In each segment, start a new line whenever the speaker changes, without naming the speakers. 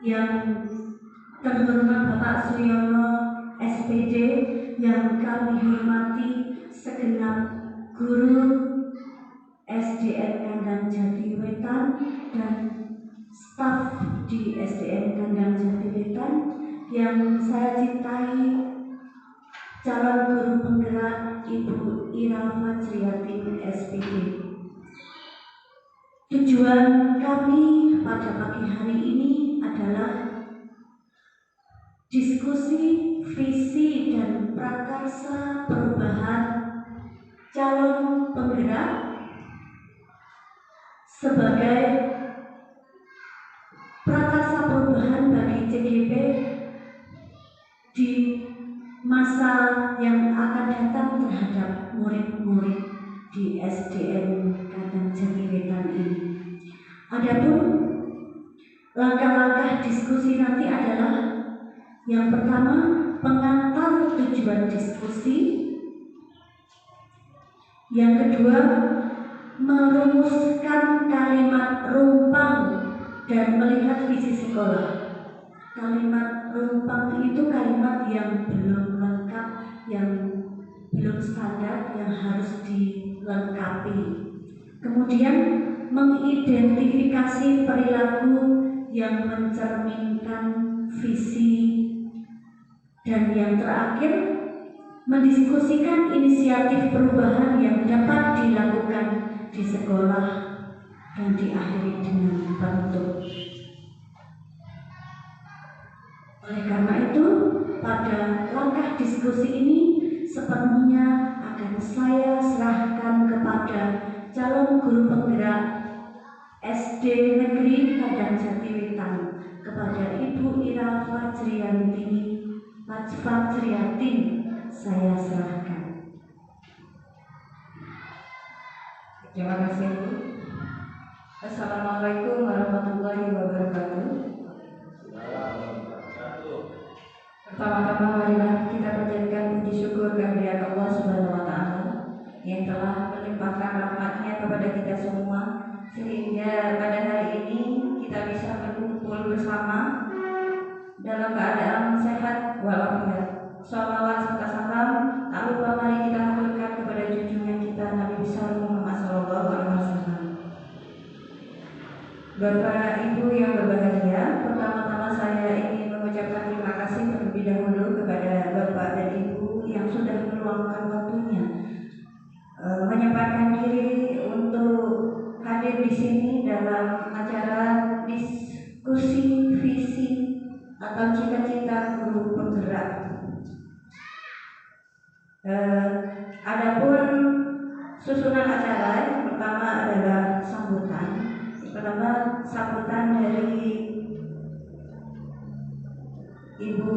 yang terhormat Bapak Suyono SPD, yang kami hormati segenap guru SDN Kandang Jati Wetan dan staf di SDN Kandang Jati Wetan, yang saya cintai calon guru penggerak Ibu Ira Fajriatin SPD. Tujuan kami pada pagi hari ini adalah diskusi visi dan prakarsa perubahan calon penggerak sebagai prakarsa perubahan bagi CGP di masa yang akan datang terhadap murid-murid di SDN Kandang Jati Wetan ini. Adapun langkah-langkah diskusi nanti adalah yang pertama, pengantar tujuan diskusi. Yang kedua, merumuskan kalimat rumpang dan melihat visi sekolah. Kalimat rumpang itu kalimat yang belum lengkap, yang belum standar, yang harus dilengkapi. Kemudian mengidentifikasi perilaku yang mencerminkan visi, dan yang terakhir mendiskusikan inisiatif perubahan yang dapat dilakukan di sekolah dan diakhiri dengan bentuk. Oleh karena itu, pada langkah diskusi ini sepenuhnya akan saya serahkan kepada calon guru penggerak SD Negeri Kandang Jati Wetan, kepada Ibu Ira Fajriatin, saya serahkan.
Terima kasih, Bu. Assalamualaikum warahmatullahi wabarakatuh. Pertama-tama marilah kita panjatkan puji syukur kehadirat Allah Subhanahu wa Ta'ala yang telah melimpahkan rahmat-Nya kepada kita semua, sehingga pada hari ini kita bisa berkumpul bersama dalam keadaan sehat walafiat. Sholawat serta salam tak lupa mari kita haturkan kepada junjungan kita Nabi besar Muhammad Sallallahu Alaihi Wasallam. Bapak Ibu yang berbahagia, pertama-tama saya ingin mengucapkan terima kasih terlebih dahulu kepada Bapak dan Ibu yang sudah meluangkan waktunya menyempatkan diri untuk hadir di sini dalam acara diskusi visi atau cita-cita guru penggerak. Adapun susunan acara yang pertama adalah sambutan. Pertama, sambutan dari Ibu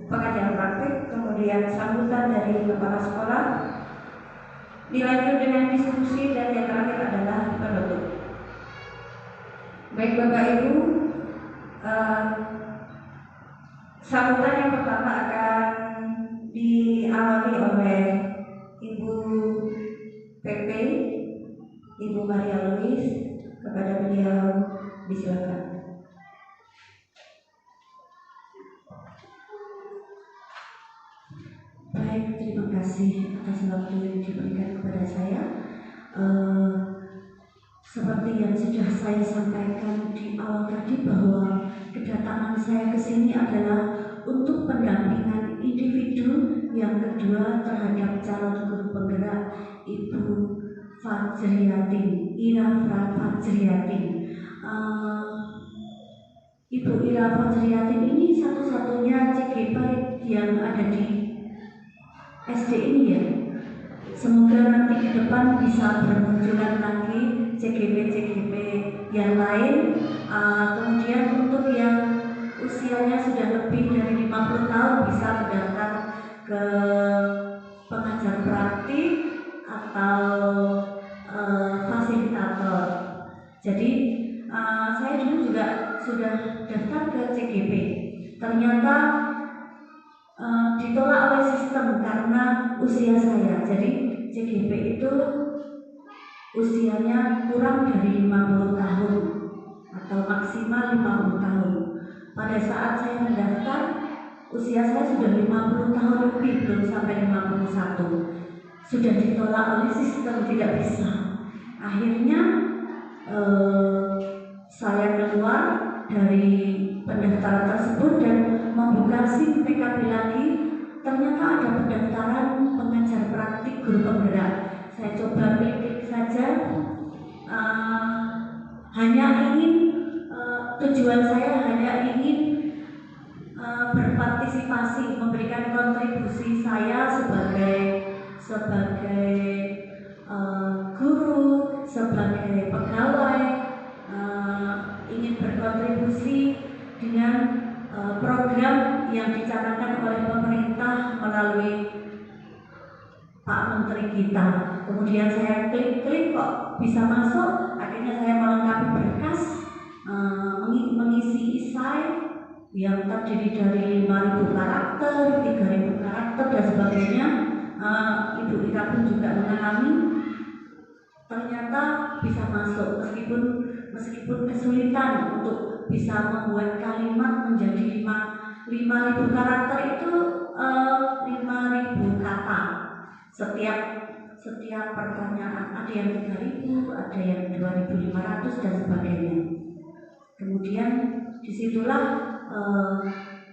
pengajar praktik, kemudian sambutan dari kepala sekolah, dilanjut dengan diskusi, dan yang terakhir adalah penutup. Baik Bapak Ibu, sambutan yang pertama akan diawali oleh Ibu PP, Ibu Maria Louis. Kepada beliau disilakan.
Baik, terima kasih atas waktu yang diberikan kepada saya. Seperti yang sudah saya sampaikan di awal tadi, bahwa kedatangan saya ke sini adalah untuk pendampingan individu. Yang kedua, terhadap calon guru penggerak Ibu Ira Fajriatin. Ibu Ira Fajriatin ini satu-satunya CGP yang ada di SD ini ya. Semoga nanti ke depan bisa bermunculan lagi CGP yang lain. Kemudian untuk yang usianya sudah lebih dari 50 tahun bisa mendaftar ke pengajar praktik atau fasilitator. Jadi saya dulu juga sudah daftar ke CGP. Ternyata ditolak oleh sistem karena usia saya. Jadi CGP itu usianya kurang dari 50 tahun atau maksimal 50 tahun. pada saat saya mendaftar, usia saya sudah 50 tahun lebih, belum sampai 51. Sudah ditolak oleh sistem, tidak bisa. Akhirnya saya keluar dari pendaftaran tersebut dan membuka SIM PKB lagi. Ternyata ada pendaftaran pengajar praktik guru penggerak. Saya coba klik saja. Tujuan saya hanya ingin berpartisipasi, memberikan kontribusi saya sebagai guru, sebagai pegawai, ingin berkontribusi dengan program yang dicanangkan oleh pemerintah melalui Pak Menteri kita. Kemudian saya klik kok bisa masuk. Akhirnya saya melengkapi berkas, mengisi esai yang terdiri dari 5.000 karakter, 3.000 karakter dan sebagainya. Ibu Ira pun juga mengalami. Ternyata bisa masuk meskipun kesulitan untuk bisa membuat kalimat menjadi 5.000 karakter itu 5.000 kata. Setiap pertanyaan ada yang 3.000, ada yang 2.500 dan sebagainya. Kemudian disitulah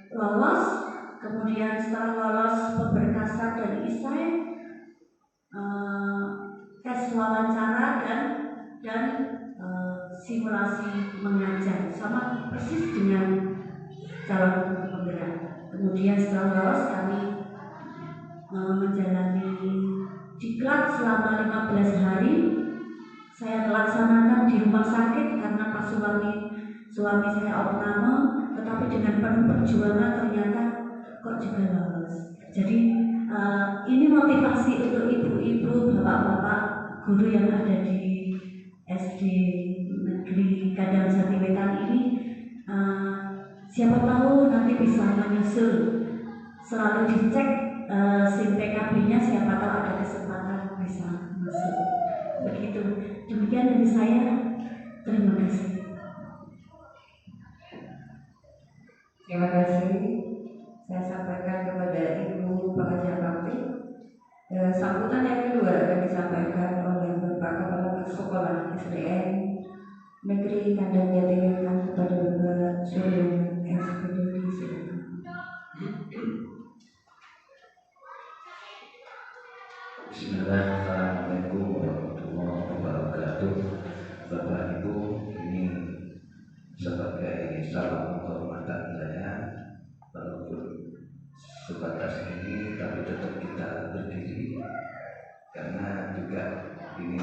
lolos. Kemudian setelah lolos pemberkasan dan esai, tes wawancara dan simulasi mengajar, sama persis dengan calon penggerak. Kemudian setelah lolos kami menjalani diklat selama 15 hari. Saya laksanakan di rumah sakit karena pas suami saya opname, tetapi dengan penuh perjuangan ternyata kok juga lolos. Jadi ini motivasi untuk ibu-ibu, bapak-bapak guru yang ada di SD Negeri Kadang Jati Wetan ini. Siapa tahu nanti bisa menyusul, selalu dicek SIM PKB-nya, siapa tahu ada kesempatan bisa masuk. Begitu. Demikian dari saya. Terima kasih.
Terima kasih. Saya sampaikan kepada Ibu pengajar praktik. Sambutan yang kedua akan disampaikan oleh Bapak Kepala Sekolah SDN Negeri Kadang Jati Wetan kepada Bapak Suryo SPD. Silakan.
Bismillahirrahmanirrahim. Warahmatullahi wabarakatuh. Bapak Ibu, ini sebagai salam penghormatan saya, walaupun sebatas ini tapi tetap kita berdiri karena juga ini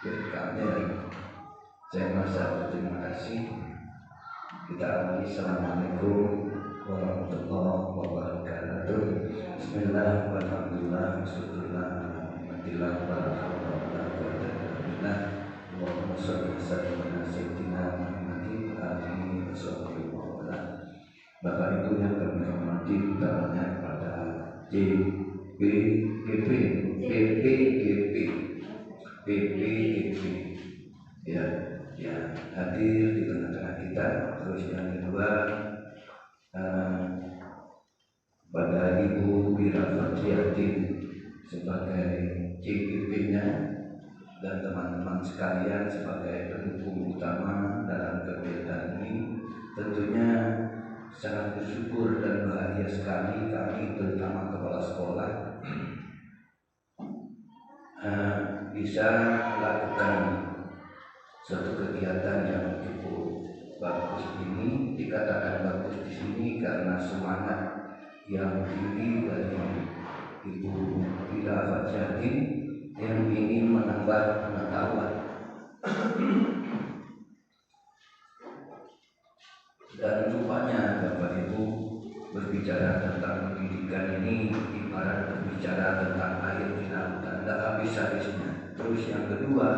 direkamnya dan saya merasa berterima kasih. Kita awali. Assalamualaikum warahmatullahi wabarakatuh. Bismillah, walhamdulillah, syukurlah, alhamdulillah, walhamdulillah, walhamdulillah. Allahumma sholli ala sayyidina Muhammadin wa alihi wasallam. Bapak Ibu yang kami hormati, utamanya kepada PPGP ya hadir di tengah-tengah kita. Terus yang kedua pada Ibu Ira Fatriyatin sebagai CGP-nya dan teman-teman sekalian sebagai pendukung utama dalam kegiatan ini. Tentunya sangat bersyukur dan bahagia sekali kami, terutama kepala sekolah, bisa melakukan suatu kegiatan yang cukup bagus ini. Dikatakan bagus di sini karena semangat yang tinggi dari Ibu Ira Fatriyatin yang ingin menambah pengetahuan. Dan rupanya Bapak Ibu, berbicara tentang pendidikan ini ibarat berbicara tentang air di lautan, tidak habis-habisnya. Terus yang kedua,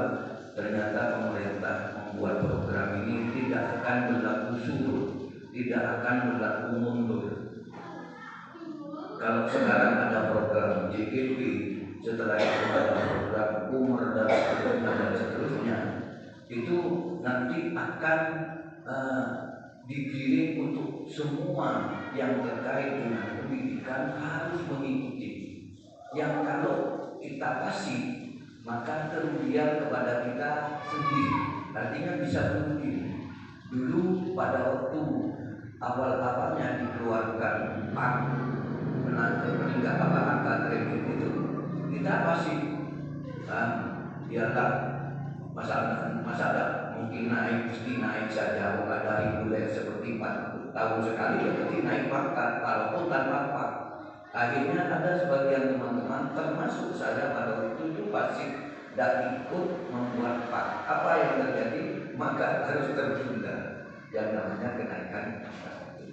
ternyata pemerintah membuat program ini tidak akan berlaku surut, tidak akan berlaku mundur. Kalau sekarang ada program JGP, setelah itu ada program umur dan seterusnya, itu nanti akan digiring untuk semua yang terkait dengan pendidikan harus mengikuti. Yang kalau kita kasih maka kerugian kepada kita sendiri, artinya bisa rugi. Dulu pada waktu awal-awalnya dikeluarkan PAK peningkat angka kredit itu, kita masih ialah masalah mungkin mesti naik saja, bukan dari reguler seperti 4 tahun sekali berarti naik pangkat, walaupun tanpa PAK. Akhirnya ada sebagian teman-teman termasuk saya pada waktu itu pasti tidak ikut membuat PAK. Apa yang terjadi? Maka harus tertunda yang namanya kenaikan.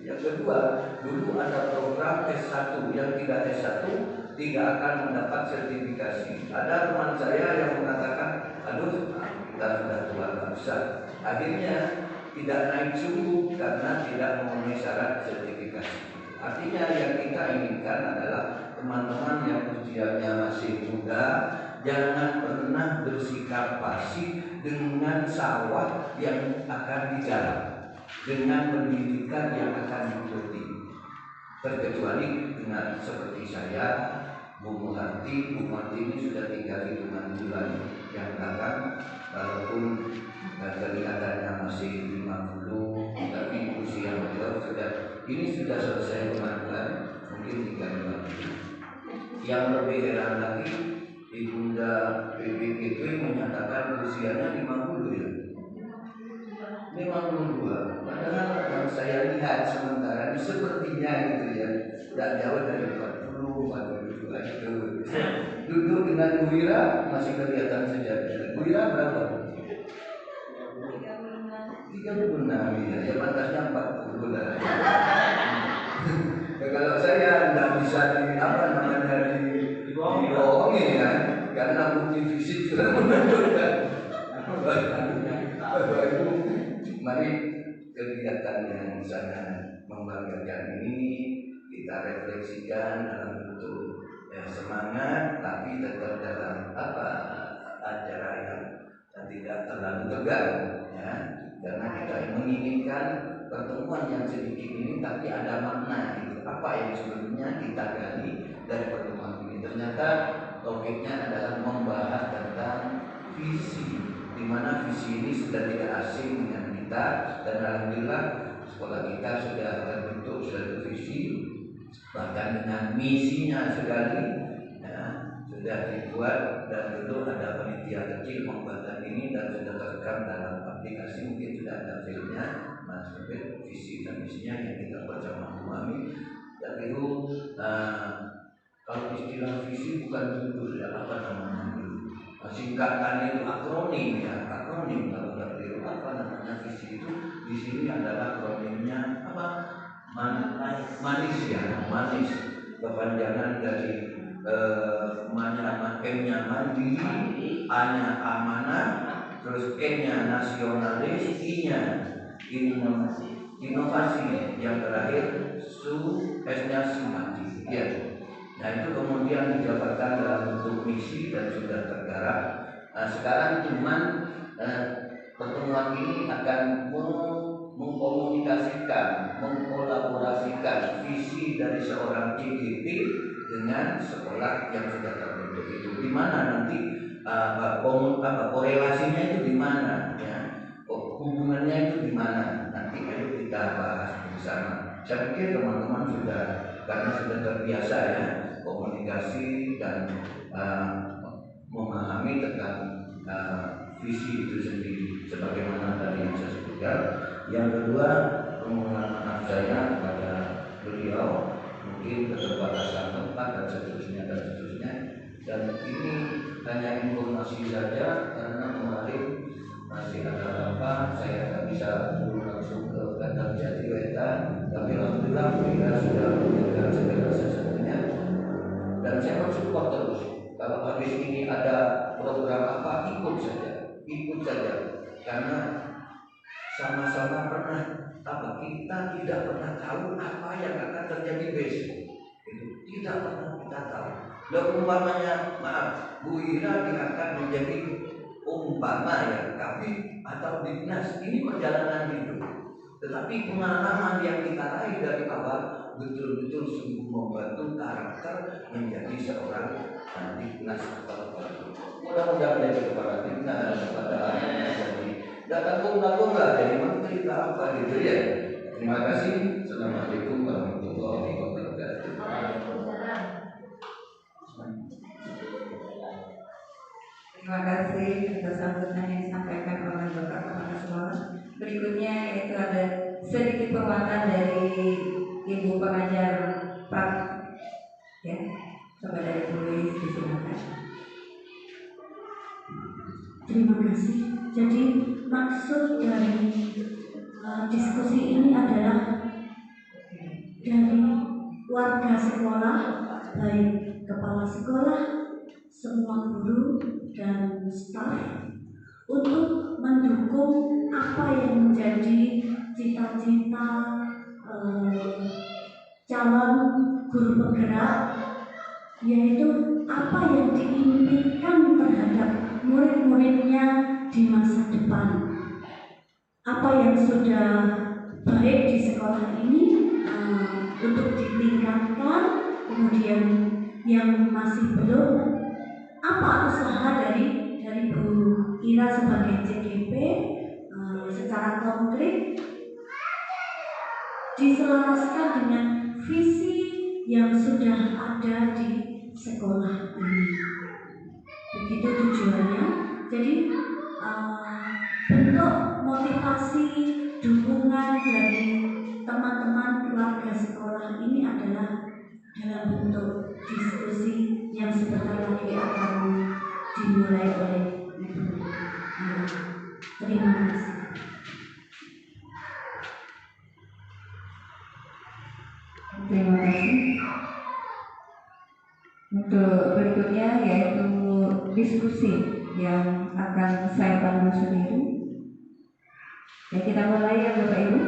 Yang kedua, dulu ada program S1, yang tidak S1 tidak akan mendapat sertifikasi. Ada teman saya yang mengatakan, aduh kita sudah tua tak usah. Akhirnya tidak naik suku karena tidak memenuhi syarat sertifikasi. Artinya yang kita inginkan adalah teman-teman yang usianya masih muda jangan pernah bersikap pasif dengan sawah yang akan digarap, dengan pendidikan yang akan diikuti. Terkecuali dengan seperti saya, Bu Muharti ini sudah tinggal di 5 bulan yang belakang, walaupun kelihatannya masih 50, tapi usia beliau sudah selesai pengaduan, mungkin tinggal 2 bulan. Yang lebih heran lagi, Ibunda PBKP menyatakan usianya 50 ya. 52. Padahal yang saya lihat sementara ini sepertinya gitu ya, tidak jauh dari 40, 42 itu. Duduk dengan Bu Wira masih kelihatan sejajar. Bu Wira berapa? 36 ya, pantasnya 40 lah. Ya, kalau saya tidak bisa dibohongi ya, karena bukti fisik sudah menunjukkan. Mari kegiatan yang sangat membanggakan ini kita refleksikan dalam bentuk semangat, tapi tetap dalam acara yang tidak terlalu tegang ya, karena kita menginginkan pertemuan yang sedikit ini tapi ada makna gitu. Apa yang sebenarnya kita gali dari pertemuan ini? Ternyata topiknya adalah membahas tentang visi, di mana visi ini sudah tidak asing dengan kita, dan alhamdulillah sekolah kita sudah terbentuk suatu visi, bahkan dengan misinya sekali ya, sudah dibuat, dan dulu ada panitia kecil membuat ini dan sudah terekam dalam aplikasi, mungkin sudah ada filmnya, Mas Robert, visi dan misinya yang kita bersama memahami. Dan itu kalau istilah visi bukan judul ya, apa namanya dulu, singkatan itu akronim ya, akronim kalau nggak keliru apa namanya visi itu di sini adalah akronimnya apa? Manis ya, manis, kepanjangan dari M-nya mandiri, A-nya amanah, terus N-nya nasionalis, I-nya inovasi, yang terakhir S-nya simpatik ya. Nah itu kemudian dijabarkan dalam bentuk misi dan sudah tergarap. Nah sekarang cuman pertemuan ini akan mengkomunikasikan, mengkolaborasikan visi dari seorang CGP dengan sekolah yang sudah terbentuk itu. Di mana nanti korelasinya itu di mana ya? Hubungannya itu di mana? Nanti ayo kita bahas bersama. Saya pikir teman-teman sudah, karena sudah terbiasa ya komunikasi dan memahami tentang visi itu sendiri sebagaimana tadi yang saya sebutkan. Yang kedua, permohonan maaf saya kepada beliau, mungkin keterbatasan tempat dan seterusnya. Dan ini hanya informasi saja karena kemarin masih ada apa, saya tak bisa langsung ke Kandang Jatiwetan, tapi alhamdulillah kita sudah menjaga segala sesuatunya. Dan saya mensupport terus. Kalau habis ini ada program apa, ikut saja, karena sama-sama pernah kita tidak pernah tahu apa yang akan terjadi besok. Itu tidak pernah kita tahu. Dan umpamanya, maaf, Bu Ira diangkat menjadi umpama ya, kabid atau dinas, ini perjalanan hidup. Tetapi pengalaman yang kita raih dari awal betul-betul sungguh membantu karakter menjadi seorang timnas atau mudah-mudahan jadi kepala timnas, kepada jadi nggak tanggung-tanggung nggak jadi menteri apa gitu ya. Terima kasih. Assalamualaikum warahmatullahi wabarakatuh.
Terima kasih atas sambutan yang disampaikan oleh Bapak Kepala Sekolah. Berikutnya yaitu ada sedikit penguatan dari Ibu pengajar Pak, ya, kepada Ibu Louis, disilakan.
Terima kasih. Jadi maksud dari diskusi ini adalah dari warga sekolah, baik kepala sekolah, semua guru dan staf, untuk mendukung apa yang menjadi cita-cita calon guru penggerak, yaitu apa yang diimpikan terhadap murid-muridnya di masa depan. Apa yang sudah baik di sekolah ini untuk ditingkatkan, kemudian yang masih belum, apa usaha dari Bu Ira sebagai CGP secara konkret diselaraskan dengan visi yang sudah ada di sekolah ini. Begitu tujuannya. Jadi bentuk motivasi dukungan dari teman-teman keluarga sekolah ini adalah dalam bentuk diskusi yang sebentar lagi akan dimulai oleh Ibu. Terima kasih.
Terima kasih. Untuk berikutnya yaitu diskusi yang akan saya pandu sendiri. Ya, kita mulai ya Bapak Ibu.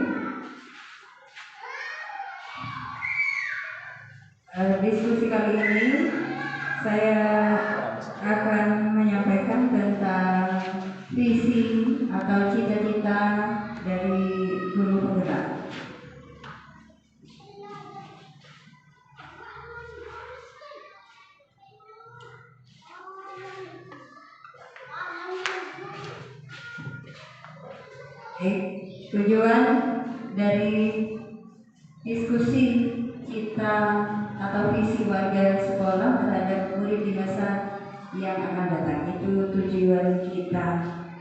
Diskusi kali ini saya akan menyampaikan tentang visi atau cita-cita dari guru penggerak. Tujuan dari diskusi kita atau visi warga sekolah terhadap murid di masa yang akan datang, itu tujuan kita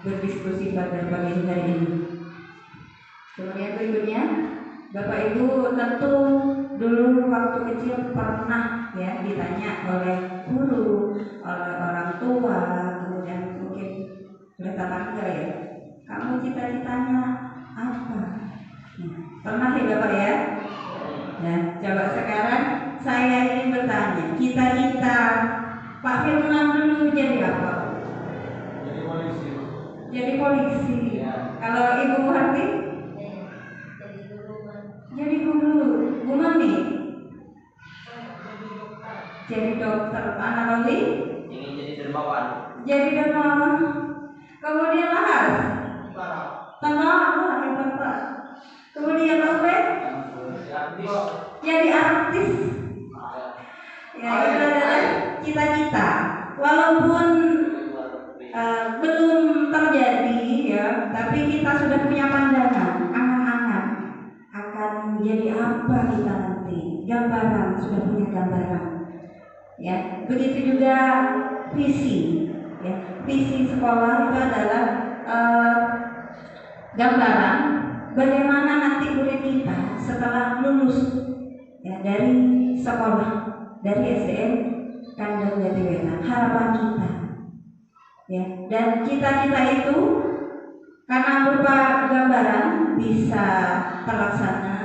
berdiskusi pada pagi hari ini. Kemudian berikutnya, Bapak Ibu tentu dulu waktu kecil pernah ya ditanya oleh guru, oleh orang tua, kemudian mungkin oleh tetangga ya, kamu cita-citanya apa? Pernah ya Bapak ya? Nah, coba sekarang saya ingin bertanya, cita-cita Pak Firman dulu jadi apa?
Jadi polisi.
Jadi polisi.
Ya.
Kalau Ibu Harti? Jadi guru. Bu Mami? Jadi dokter. Anak Loli?
Ingin jadi dermawan.
Jadi dermawan. Kemudian Lahas? Tentara, yang Bapak. Kemudian Robert? Jadi artis. Ya, itu adalah cita-cita. Walaupun belum terjadi ya, tapi kita sudah punya pandangan, angan-angan akan menjadi apa kita nanti. Gambaran, sudah punya gambaran. Ya, begitu juga visi. Ya, visi sekolah itu adalah gambaran bagaimana nanti murid kita setelah lulus ya, dari sekolah, dari SDN Kandang Jatiwetan, harapan kita ya, dan cita-cita itu karena berupa gambaran bisa terlaksana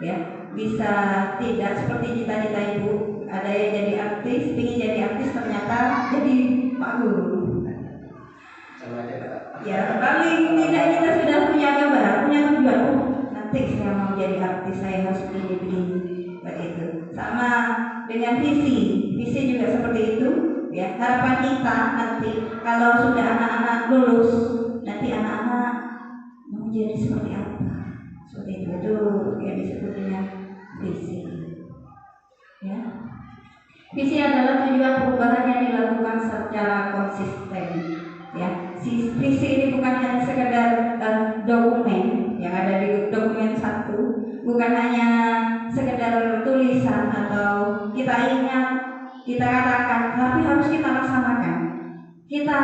ya, bisa tidak seperti cita-cita Ibu, ada yang jadi artis, ingin jadi artis ternyata jadi Pak Guru. Ya, paling tidak kita sudah punya gambaran, punya tujuan. Nanti saya mau jadi artis, saya harus begini, begitu. Sama dengan visi juga seperti itu. Ya, harapan kita nanti kalau sudah anak-anak lulus, nanti anak-anak mau jadi seperti apa? Seperti itu yang disebut dengan visi. Ya. Visi adalah tujuan perubahan yang dilakukan secara konsisten. Ya, visi ini bukan hanya sekedar dokumen yang ada di dokumen satu, bukan hanya sekedar tulisan atau kita ingat, kita katakan, tapi harus kita laksanakan. Kita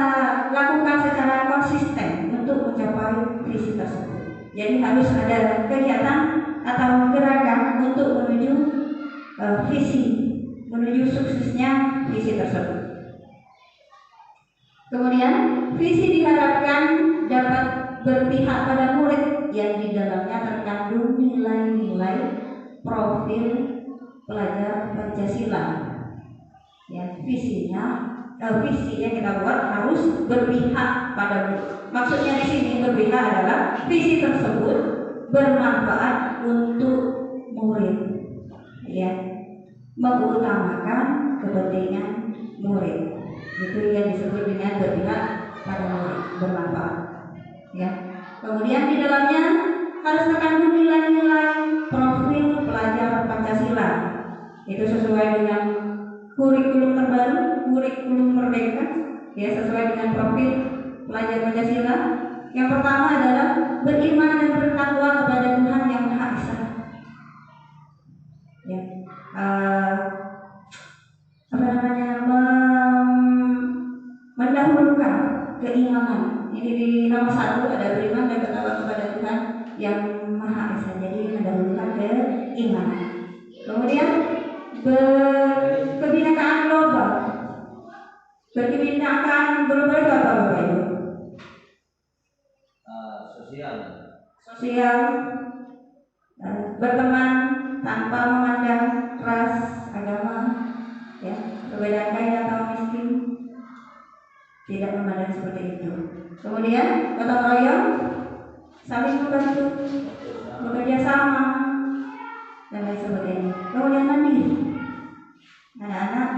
lakukan secara konsisten untuk mencapai visi tersebut. Jadi harus ada kegiatan atau gerakan untuk menuju visi, menuju suksesnya visi tersebut. Kemudian visi diharapkan dapat berpihak pada murid yang di dalamnya terkandung nilai-nilai profil pelajar Pancasila. Ya, visi yang kita buat harus berpihak pada murid. Maksudnya di sini berpihak adalah visi tersebut bermanfaat untuk murid. Ya, mengutamakan kepentingan murid. Itu yang disebut dengan berpihak pada murid, bermanfaat. Ya. Kemudian di dalamnya harus terkandung nilai-nilai profil pelajar Pancasila. Itu sesuai dengan kurikulum terbaru, kurikulum merdeka, ya, sesuai dengan profil pelajar Pancasila. Yang pertama adalah beriman dan bertakwa kepada Tuhan Yang Maha Esa. Ya. Mendahulukan keimanan. Ini di nomor 1 ada beriman dan bertakwa kepada Tuhan Yang Maha Esa. Jadi mendahulukan keimanan. Kemudian kebinekaan global. Kebinekaan global itu apa Bapak Ibu? Sosial. Berteman tanpa memandang ras, agama, ya, perbedaan kaya atau miskin. Tidak memandang seperti itu. Kemudian gotong royong, saling membantu, bekerja sama, dan lain sebagainya. Kemudian mandiri. Anak-anak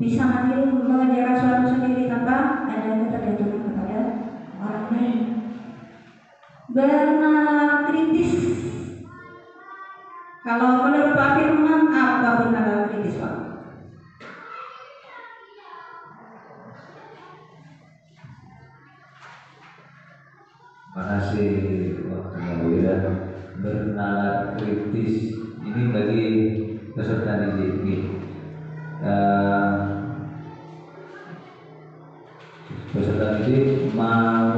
bisa mandiri mengerjakan sesuatu sendiri tanpa ada ketergantungan kepada orang lain. Bernalar kritis. Kalau menurut Pak Firman, apa bernalar kritis, Pak?
Makasih waktunya Bu Ira. Bernalar kritis ini bagi peserta didik ini. Peserta didik mau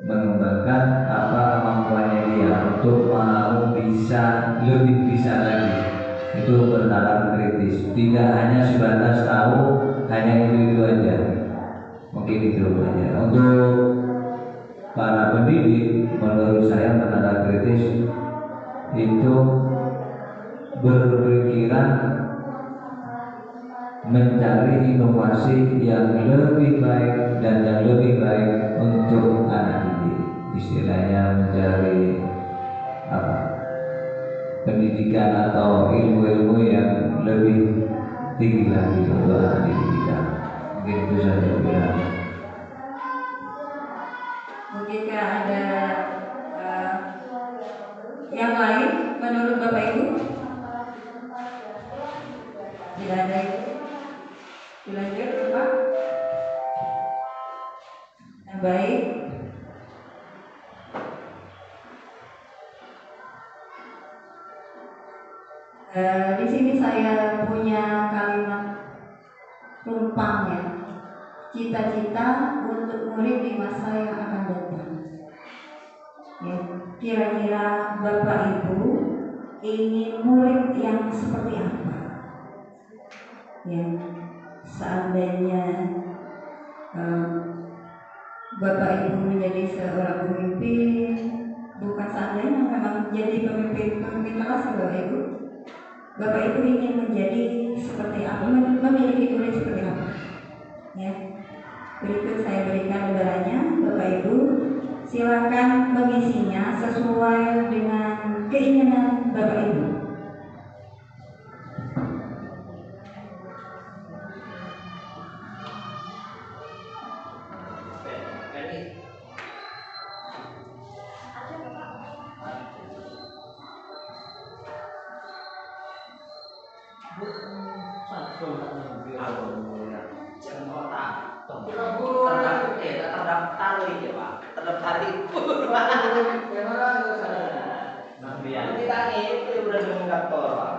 mengembangkan apa kemampuannya dia untuk mau lebih bisa lagi. Itu bernalar kritis, tidak hanya sebatas tahu hanya itu aja, mungkin itu aja. Untuk para pendidik, menurut saya bernalar kritis itu berpikiran mencari inovasi yang lebih baik dan yang lebih baik untuk anak didik. Istilahnya mencari pendidikan atau ilmu-ilmu yang lebih tinggi lagi untuk anak didik kita. Mungkin itu saja bilang.
Mungkinkah ada yang lain menurut Bapak Ibu? Tidak ada itu. Dilanjut, Pak. Baik. Di sini saya punya kalimat tumpang ya. Cita-cita untuk murid di masa yang akan datang. Ya, kira-kira Bapak Ibu ingin murid yang seperti apa? Ya, seandainya Bapak Ibu menjadi seorang pemimpin, bukan seandainya memang jadi pemimpin kelas ya Bapak Ibu. Bapak Ibu ingin menjadi seperti apa? Memiliki murid seperti apa? Ya. Berikut saya berikan gambarannya, Bapak Ibu. Silakan mengisinya sesuai dengan keinginan Bapak Ibu.
terdaftar aja Pak, terdaftar itu. Nanti tanya itu udah di kantor Pak.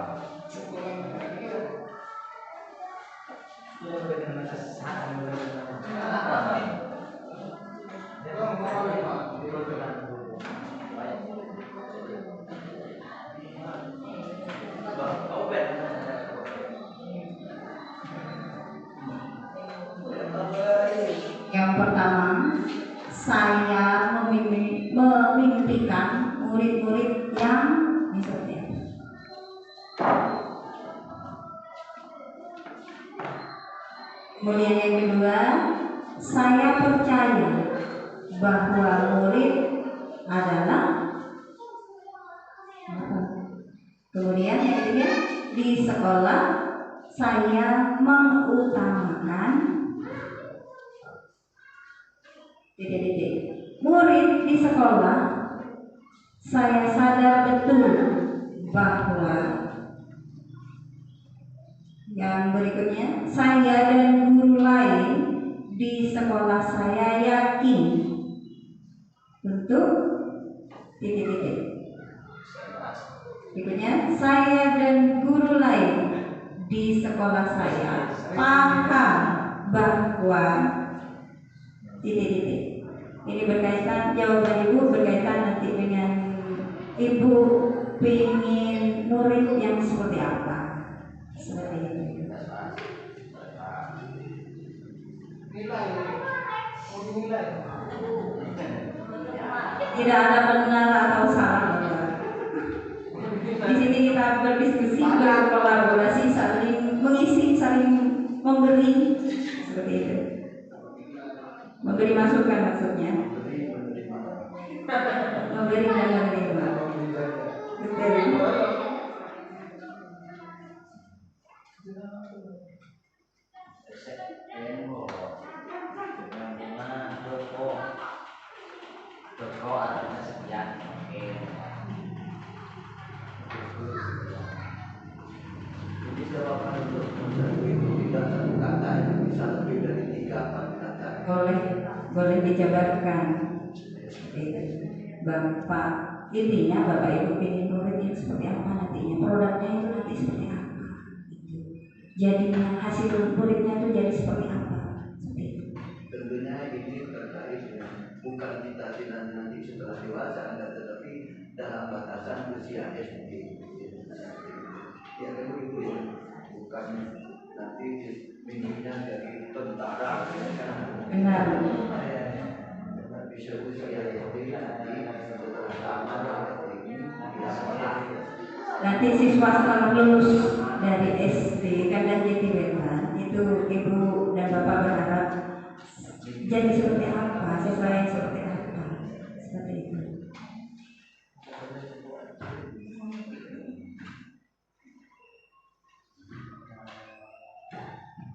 Yang pertama, saya memimpikan murid-murid yang misalnya. Kemudian yang kedua, saya percaya bahwa murid adalah. Kemudian yang ketiga, di sekolah saya mengutamakan murid di sekolah. Saya sadar betul bahwa yang berikutnya, saya dan guru lain di sekolah saya yakin untuk berikutnya, saya dan guru lain di sekolah saya paham bahwa ini berkaitan, jawaban ibu berkaitan nanti dengan ibu ingin murid yang seperti apa, seperti itu. Tidak ada benar atau salah. Di sini kita berdiskusi, berkolaborasi, saling mengisi, saling memberi, seperti itu. Memberi masukan maksudnya. Memberi dan menerima. Betul.
Joko artinya sekian. Oke.
Jadi jawaban untuk itu tidak satu kata, bisa lebih dari 3-4 kata.
Boleh dijabarkan. Bapak, intinya Bapak Ibu ingin murid yang seperti apa nantinya, produknya itu nanti seperti apa, jadinya hasil muridnya itu jadi seperti apa, seperti itu.
Tentunya ini terkait dengan bukan kita nanti setelah dewasa, tetapi dalam batasan usia SD. Ya kan begitu ya, bukan nanti mininya jadi tentara.
Benar.
Bisa usia SD nanti setelah tamat ini
nanti siswa setelah lulus dari SD kan dan Jatiwetan itu ibu dan bapak berharap jadi seperti apa, siswa yang seperti apa, seperti itu.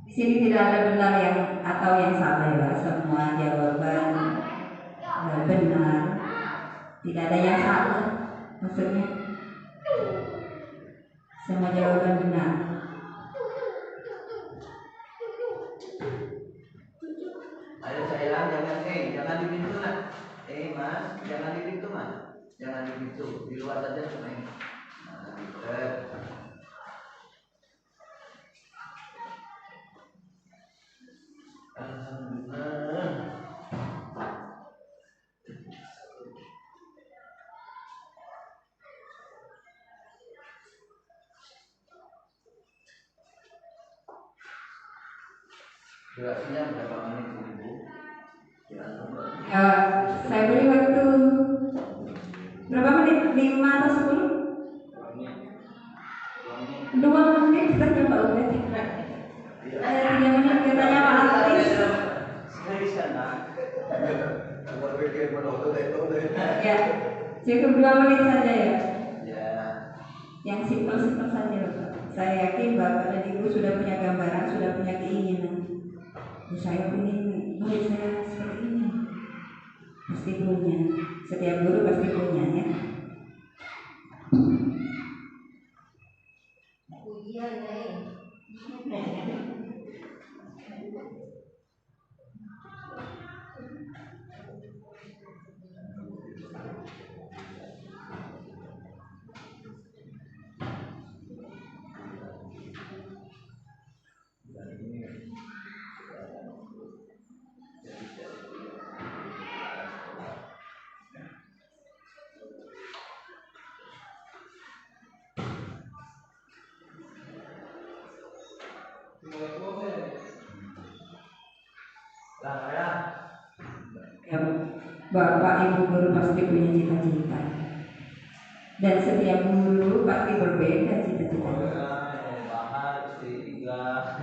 Di sini tidak ada benar yang atau yang salah ya, semua jawaban benar, tidak ada yang salah, maksudnya semua jawaban benar.
Ayo sayang, jangan di pintu lah. Mas, jangan di pintu mas, jangan di pintu, di luar saja cuma ini. Durasinya berapa menit Ibu?
Saya beri waktu berapa menit? 5 atau 10? 2 menit saja Pak Ubed. 3 menit katanya Pak Artis. Ya, cukup 2 menit saja ya. Yang simpel-simpel saja Bapak. Saya yakin Bapak dan Ibu sudah punya gambaran, sudah punya keinginan. Saya ingin murid saya seperti ini. Pasti punya. Setiap guru pasti punya ya. Ujian Ya, Bapak Ibu guru pasti punya cita-cita, dan setiap guru pasti berbeda cita-citanya.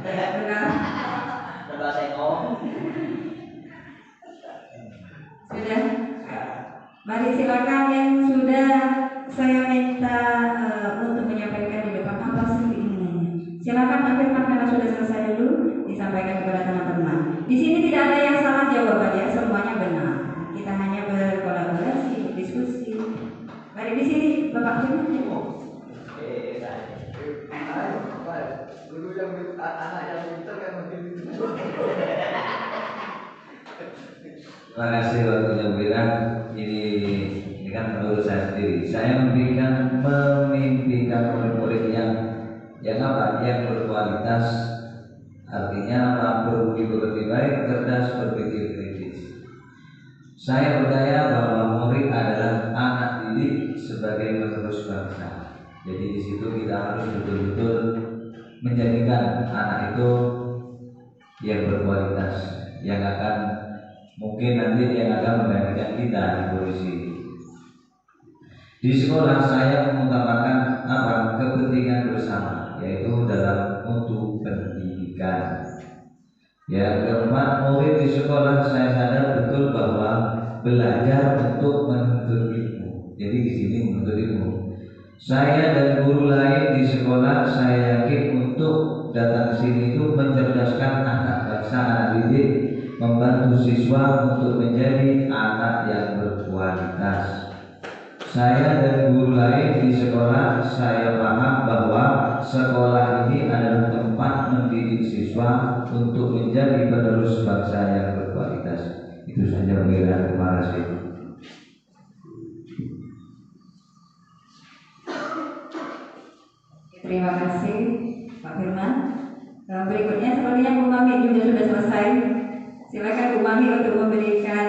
Benar. Sudah. Mari silakan yang sudah saya minta untuk menyampaikan di depan apa sih keinginannya. Silakan Pak Firman, karena sudah selesai dulu disampaikan kepada teman-teman. Di sini tidak ada yang salah jawabannya, semuanya benar. Kita hanya berkolaborasi, diskusi. Mari di sini Bapak Firman. Guru yang anak yang pintar kan mungkin.
Terima kasih waktunya Bu Ira. Ini kan menurut saya sendiri. Saya memimpikan murid-murid yang apa? Yang berkualitas, artinya mampu berbudi baik, cerdas, berpikir kritis. Saya percaya bahwa murid adalah anak didik sebagai penerus bangsa. Jadi di situ kita harus betul-betul menjadikan anak itu yang berkualitas, yang akan mungkin nanti yang akan menggantikan kita di polisi. Di sekolah saya mengutamakan apa? Kepentingan bersama, yaitu dalam mutu pendidikan. Yang keempat, murid di sekolah saya sadar betul bahwa belajar untuk menuntut ilmu. Jadi di sini menuntut ilmu. Saya dan guru lain di sekolah saya yakin untuk datang ke sini itu mencerdaskan anak bangsa, anak didik, membantu siswa untuk menjadi anak yang berkualitas. Saya dan guru lain di sekolah saya paham bahwa sekolah ini adalah tempat mendidik siswa untuk menjadi penerus bangsa yang berkualitas. Itu saja, terima kasih.
Terima kasih Pak Firman. Berikutnya sepertinya Bu Mami juga sudah selesai. Silakan Bu Mami untuk memberikan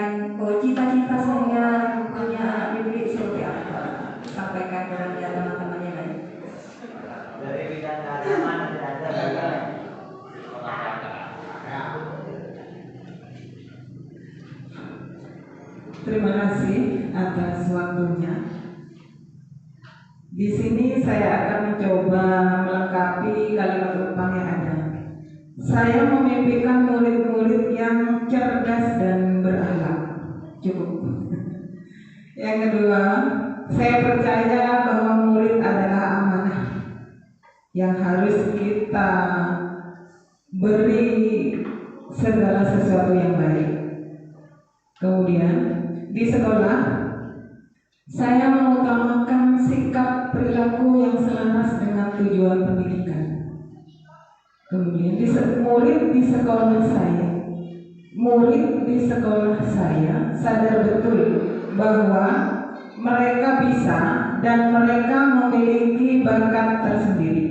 cita-cita saya punya anak didik seperti apa. Sampaikan kepada teman-teman yang lain.
Dari bidang agama ada.
Terima kasih atas waktunya. Di sini saya akan mencoba melengkapi kalimat utama yang ada. Saya memimpikan murid-murid yang cerdas dan berakhlak. Cukup. Yang kedua, saya percaya bahwa murid adalah amanah yang harus kita beri segala sesuatu yang baik. Kemudian di sekolah saya mengutamakan sikap perilaku yang selaras dengan tujuan pendidikan. Kemudian murid di sekolah saya sadar betul bahwa mereka bisa dan mereka memiliki bakat tersendiri.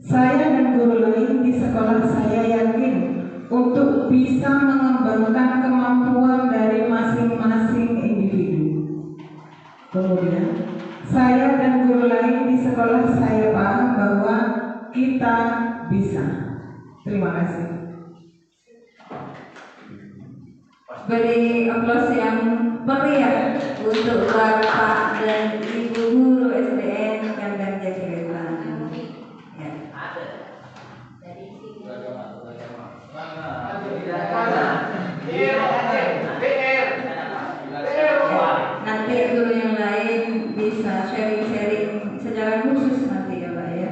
Saya dan guru lain di sekolah saya yakin untuk bisa mengembangkan kemampuan dari masing-masing individu. Kemudian, saya dan guru lain di sekolah saya paham bahwa kita bisa. Terima kasih.
Beri aplaus yang meriah untuk Bapak dan Ibu Guru SDN Kandang Jatiwetan. Ya. Nanti guru yang lain bisa sharing-sharing secara khusus nanti ya Pak ya.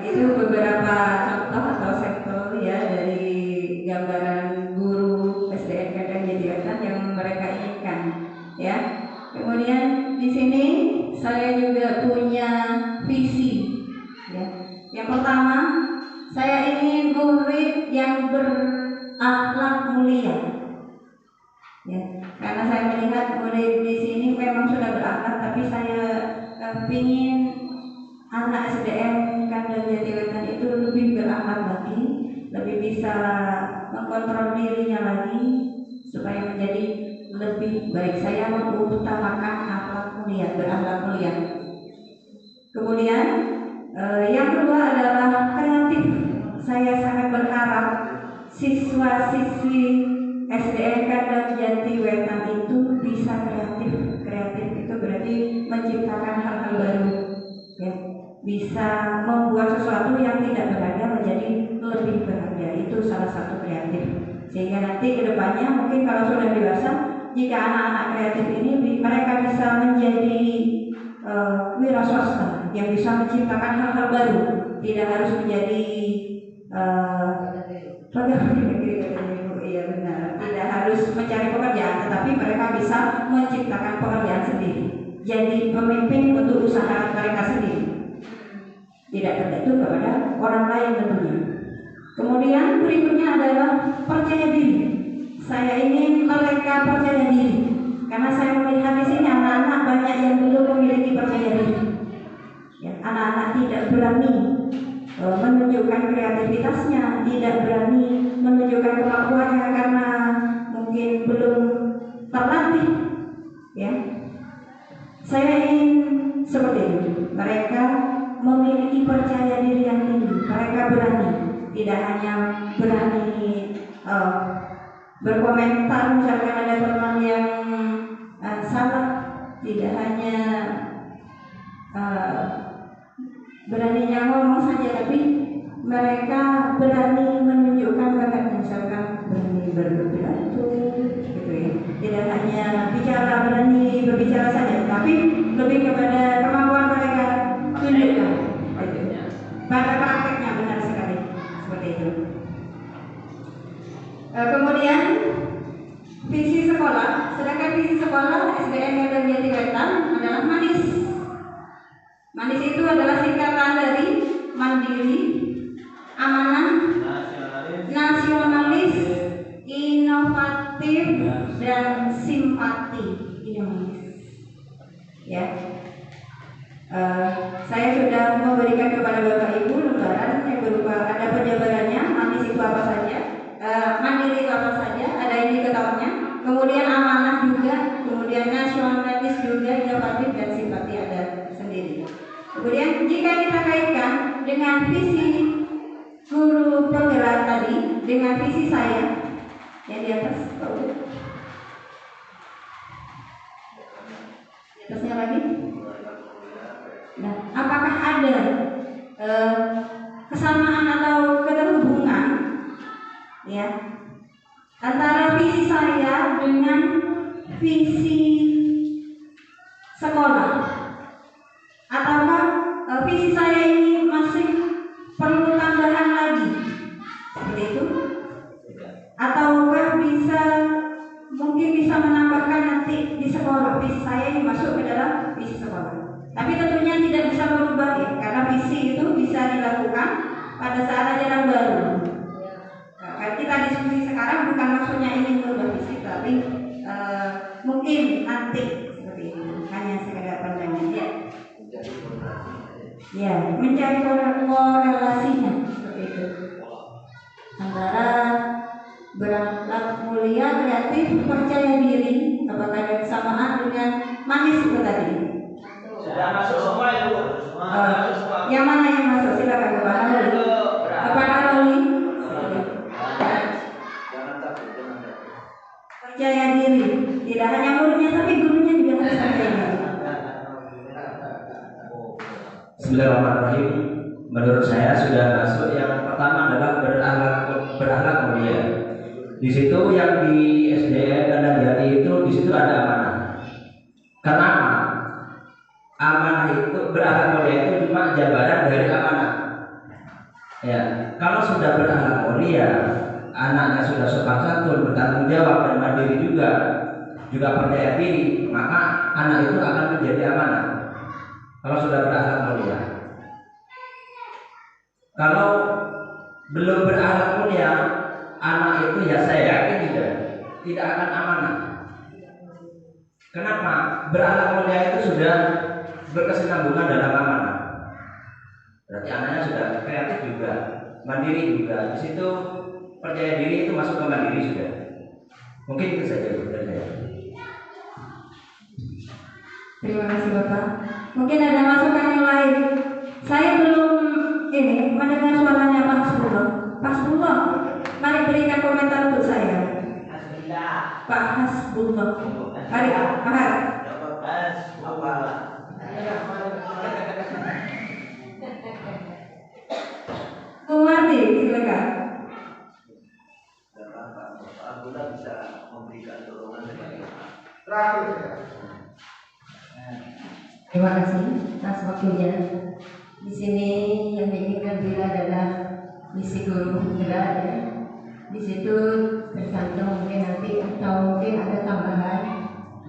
Itu beberapa contoh atau sektor ya dari gambaran guru SDN Kandang Jatiwetan yang mereka inginkan ya. Kemudian di sini saya juga punya visi Yang pertama, saya ingin murid yang berakhlak mulia. Ya, karena saya melihat murid di sini memang sudah berakhlak, tapi saya ingin anak SDM Kandang Jatiwetan itu lebih berakhlak lagi, lebih bisa mengkontrol dirinya lagi supaya menjadi lebih baik. Saya mengutamakan akhlak mulia, berakhlak mulia. Kemudian yang kedua adalah kreatif. Saya sangat berharap siswa-siswi SDN Kandang Jatiwetan itu bisa kreatif. Kreatif itu berarti menciptakan hal-hal baru, ya. Bisa membuat sesuatu yang tidak berharga menjadi lebih berharga. Itu salah satu kreatif. Sehingga nanti kedepannya mungkin kalau sudah dewasa, jika anak-anak kreatif ini mereka bisa menjadi wira swasta yang bisa menciptakan hal-hal baru, tidak harus menjadi pegawai negeri katanya Ibu. Iya benar, tidak harus mencari pekerjaan, tetapi mereka bisa menciptakan pekerjaan sendiri, jadi pemimpin untuk usaha mereka sendiri, tidak tergantung kepada orang lain tentunya. Kemudian berikutnya adalah percaya diri. Saya ingin mereka percaya diri, karena saya melihat di sini anak-anak banyak yang belum memiliki percaya diri. Ya, anak-anak tidak berani menunjukkan kreativitasnya, tidak berani menunjukkan kemampuannya karena mungkin belum terlatih. Ya, saya ingin seperti itu. Mereka memiliki percaya diri yang tinggi. Mereka berani, tidak hanya berani berkomentar misalkan ada teman yang salah, tidak hanya beraninya ngomong saja, tapi mereka berani menunjukkan bakat, misalkan berani berpidato, gitu ya. Tidak hanya berani berbicara saja, tapi lebih kepada kemampuan mereka tunjukkan. Pada prakteknya benar sekali seperti itu. Kemudian visi sekolah, sedangkan visi sekolah SDN Kandang Jatiwetan adalah manis. Manis itu adalah singkatan dari mandiri, amanah, nasionalis, inovatif, dan simpati. Ini manis. Ya. Saya sudah memberikan kepada Bapak Ibu lembaran yang berupa ada penjabarannya, manis itu apa saja, mandiri itu apa saja, ada indikatornya, kemudian amanah juga, kemudian nasionalis juga, inovatif dan simpati ada sendiri. Kemudian jika kita kaitkan dengan visi guru penggerak tadi dengan visi saya yang di atas, di atasnya lagi. Nah, apakah ada kesamaan atau keterhubungan, ya, antara visi saya dengan visi sekolah? Ataukah visi saya ini masih perlu tambahan lagi? Seperti itu? Ataukah mungkin bisa menambahkan nanti di sekolah, visi saya ini masuk ke dalam visi sekolah? Tapi tentunya tidak bisa berubah, ya, karena visi itu bisa dilakukan pada saat ajaran baru. Nah, kita diskusi sekarang bukan maksudnya ingin merubah visi, tapi mungkin nanti seperti itu, hanya sekedar pandangan, ya. Ya, mencari korelasinya seperti itu antara berakhlak mulia, kreatif, percaya diri. Apakah ada kesamaan dengan manis itu tadi?
Sudah masuk semua ya Bu? Masuk semua.
Yang mana yang masuk? Silakan Bapak Haruli. Bapak Haruli. Percaya diri. Tidak hanya muridnya tapi gurunya juga harus percaya diri.
Bismillahirrahmanirrahim. Menurut saya sudah masuk yang pertama adalah berakhlak mulia. Di situ yang di SDN Kandang Jati itu di situ ada amanah. Kenapa? Amanah itu berakhlak mulia itu cuma jabaran dari amanah. Ya, kalau sudah berakhlak mulia, anaknya sudah sopan santun, bertanggung jawab dan mandiri juga percaya diri, maka anak itu akan menjadi amanah. Kalau sudah berakhlak mulia. Kalau belum berakhlak mulia, anak itu ya saya yakin tidak akan amanah. Kenapa? Berakhlak mulia itu sudah berkesinambungan dalam amanah. Berarti anaknya sudah kreatif juga, mandiri juga. Di situ percaya diri itu masuk ke mandiri sudah. Mungkin itu saja dari saya.
Terima kasih Bapak. Mungkin ada masukan yang lain. Saya belum mendengar suaranya Pak Hasbullah. Pak Hasbullah, mari berikan komentar untuk saya. Pak Hasbullah. Mari Pak Har. Marti, silakan.
Aku bisa memberikan dorongan dari
Terima kasih atas waktunya. Di sini yang diinginkan bila adalah misi guru gerak ya. Di situ tergantung mungkin nanti atau mungkin ada tambahan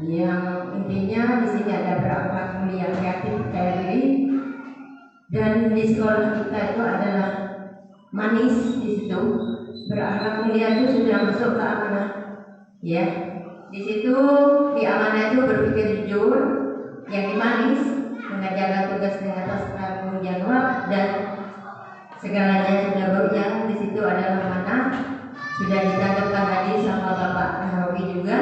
yang intinya di sini ada berakhlak mulia, kreatif, percaya diri, dan di sekolah kita itu adalah manis. Di situ berakhlak mulia itu sudah masuk ke amanah ya. Di situ di amanah itu berpikir jujur, yang manis, mengerjakan tugas dengan tanggung jawab, dan segalanya sudah yang di situ adalah mana sudah ditanamkan tadi sama Bapak Nawawi juga.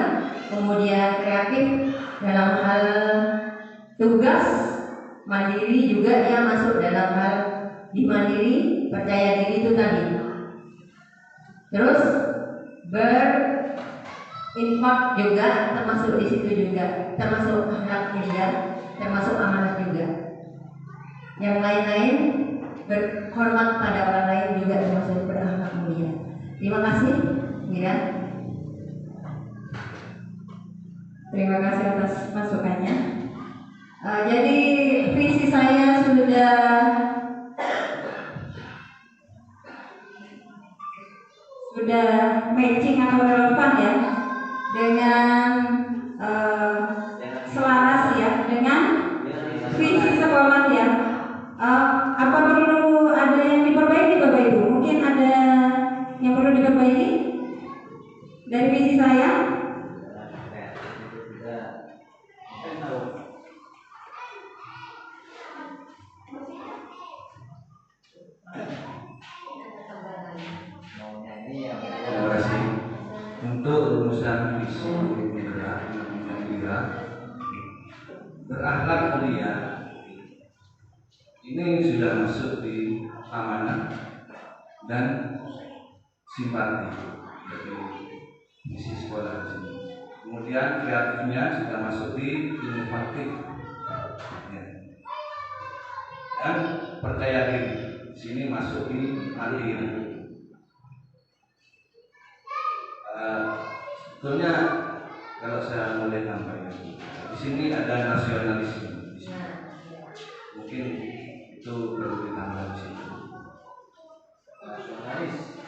Kemudian kreatif dalam hal tugas, mandiri juga yang masuk dalam hal dimandiri, percaya diri itu tadi. Terus berinfak juga termasuk di situ juga, termasuk akhlak mulia, termasuk amanah juga. Yang lain-lain berhormat pada orang lain juga termasuk berakhlak mulia. Terima kasih, Mira. Terima kasih atas masukannya. Jadi visi saya sudah matching atau relevan ya dengan selaras ya dengan visi sekolah ya. Apa perlu ada yang diperbaiki Bapak Ibu? Mungkin ada yang perlu diperbaiki dari visi saya?
Terima kasih. Untuk rumusan visi berakhlak mulia ini sudah masuk di amanah dan simpati dari visi sekolah di sini. Kemudian kreatifnya sudah masuk di inovatif ya. Dan percaya diri di sini masuk di mandiri. Sebetulnya kalau saya boleh tambahkan, di sini ada nasionalisme. Mungkin itu perlu ditambah di sini. Nasionalis.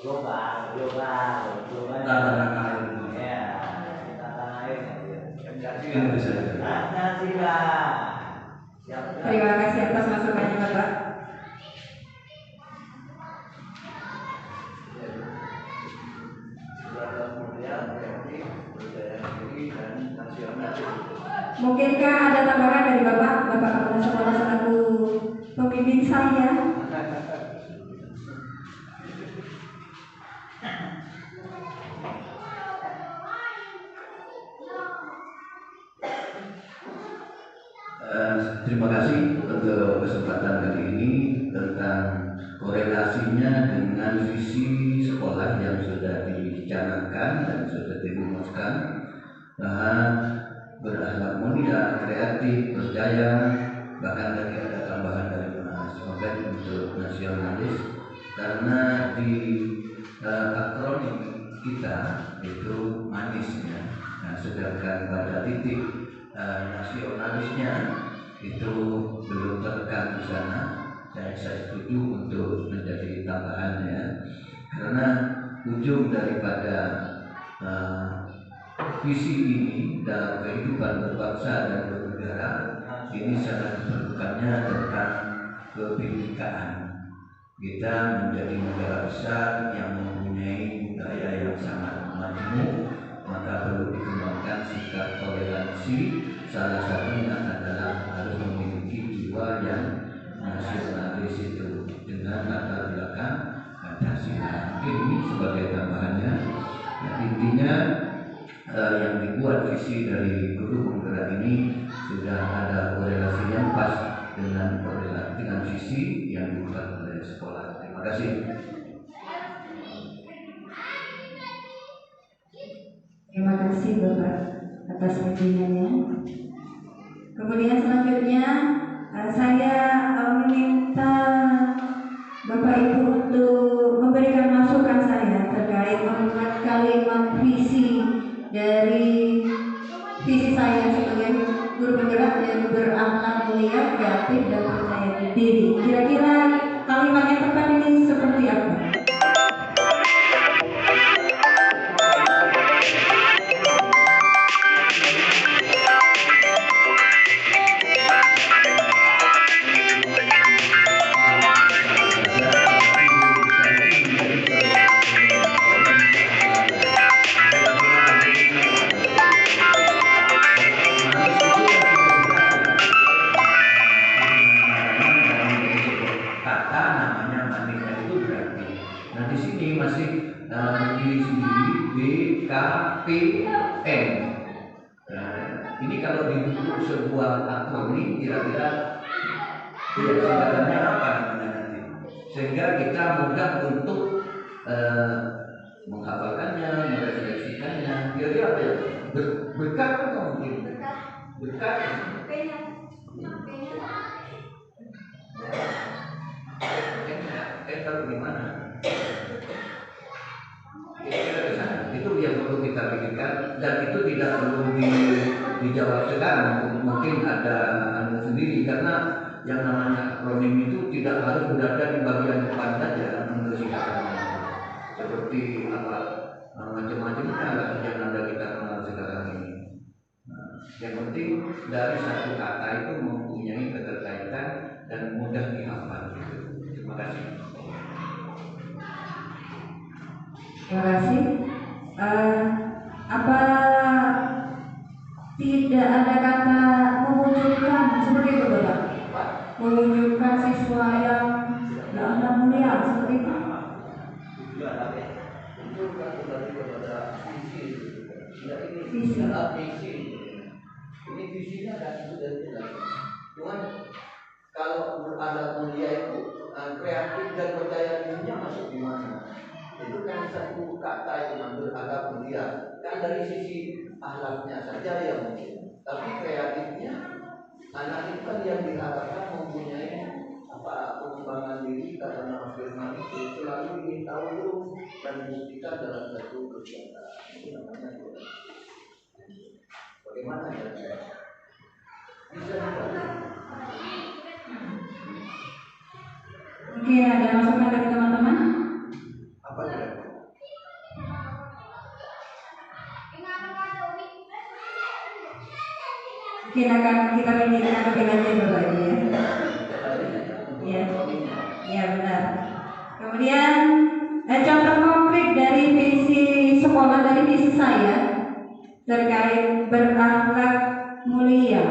Global.
Tanah air.
Ya, tanah air.
Pancasila.
Terima kasih atas masukannya Bapak. Mungkinkah ada tambahan dari Bapak Kepala Sekolah selaku pembimbing saya?
Terima kasih untuk kesempatan kali ini tentang korelasinya dengan visi sekolah yang sudah dicanangkan dan sudah dirumuskan. Berakhlak mulia, kreatif, percaya, bahkan tadi ada tambahan dari Mas Obed untuk nasionalis, karena di akronim kita itu manisnya. Nah, sedangkan pada titik nasionalisnya itu belum terekam di sana. Saya setuju untuk menjadi tambahannya, karena ujung daripada visi ini dalam kehidupan berbangsa dan bernegara ini sangat diperlukannya tentang kebinekaan. Kita menjadi negara besar yang mempunyai budaya yang sangat majemuk, maka perlu dikembangkan sikap toleransi. Salah satunya adalah harus memiliki jiwa yang nasionalis itu dengan latar belakang Pancasila. Ini sebagai tambahannya. Nah, intinya yang dibuat visi dari guru penggerak ini sudah ada korelasi yang pas dengan visi yang dibuat oleh sekolah. Terima kasih.
Terima kasih Bapak atas bimbingannya. Kemudian selanjutnya saya meminta Bapak Ibu untuk memberikan masukan saya terkait membuat kalimat visi dari visi saya sebagai guru penggerak yang berakhlak mulia, kreatif dan percaya diri. Kira-kira kalimat yang tepat ini seperti apa?
BKPM. Ini kalau dibentuk sebuah akronim kira-kira singkatannya apa namanya nanti, sehingga kita mudah untuk menghafalkannya, merefleksikannya. Jadi apa ya? Berkat atau mungkin berkat. Tahu di mana? Itu yang perlu kita pikirkan, dan itu tidak perlu dijawab sekarang. Mungkin ada sendiri, karena yang namanya akronim itu tidak harus berada di bagian depan saja menurut singkatannya. Seperti apa macam-macamnya yang ada kita kenal sekarang ini. Yang penting dari satu kata itu mempunyai keterkaitan dan mudah dihafal. Terima kasih.
Terima kasih. Apa tidak ada kata mewujudkan seperti itu Bapak? Mewujudkan siswa yang berakhlak mulia seperti itu?
Itu kan kembali kepada visi.
Visi.
Ini visinya kan sudah jelas. Cuman kalau berakhlak mulia itu kreatif dan percaya dirinya masuk di mana? Itu kan satu kata yang berakhlak mulia. Kan dari sisi akhlaknya saja yang mungkin. Tapi kreatifnya anak itu kan yang diharapkan mempunyai pengembangan diri karena firman itu selalu ingin tahu dan membuktikan dalam satu kegiatan. Itu namanya bagaimana ya? Bisa dibantu.
Mungkin ada masukan dari teman-teman?
Apa ya?
Mungkin akan kita pikirkan lebih lanjut Bapak Ibu ya. Ya benar. Kemudian contoh konkret dari visi sekolah, dari visi saya terkait berakhlak mulia.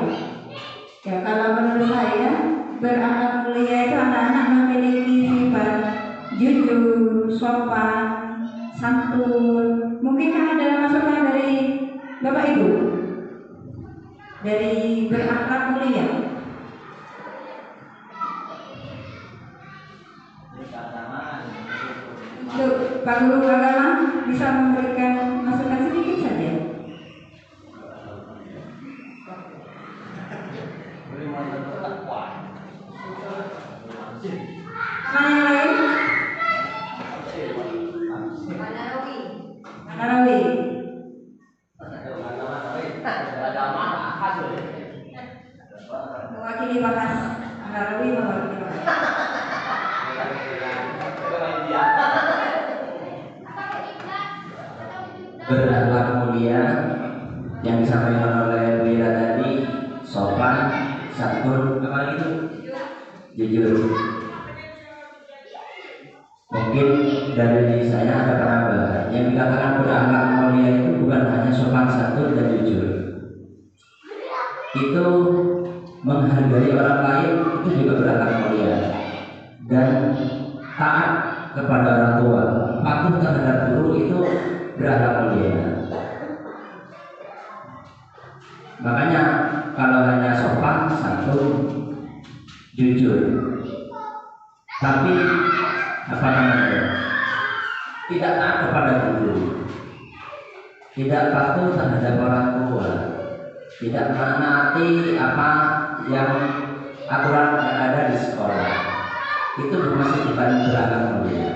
Ya, kalau menurut saya berakhlak mulia itu anak-anak memiliki sifat jujur, sopan, santun. Mungkin ada masukan dari Bapak Ibu dari berakhlak mulia? Untuk Pak Guru Agama bisa memberikan masukan sedikit saja. Mana yang lain? Manarawi. Mewakili bahas Manarawi, mewakili bahas.
Berakhlak mulia yang disampaikan oleh Bu Ira tadi, sopan, santun, apa lagi itu? jujur. Mungkin dari saya ada penambahan. Yang dikatakan berakhlak mulia itu bukan hanya sopan santun dan jujur. Itu menghargai orang lain, itu juga berakhlak mulia. Dan taat kepada orang tua, patuh terhadap guru, itu berakhlak mulia. Makanya kalau hanya sopan santun jujur, tapi apa namanya, tidak taat kepada guru, tidak patuh terhadap orang tua, tidak menaati apa yang aturan yang ada di sekolah, itu masih bukan berakhlak mulia.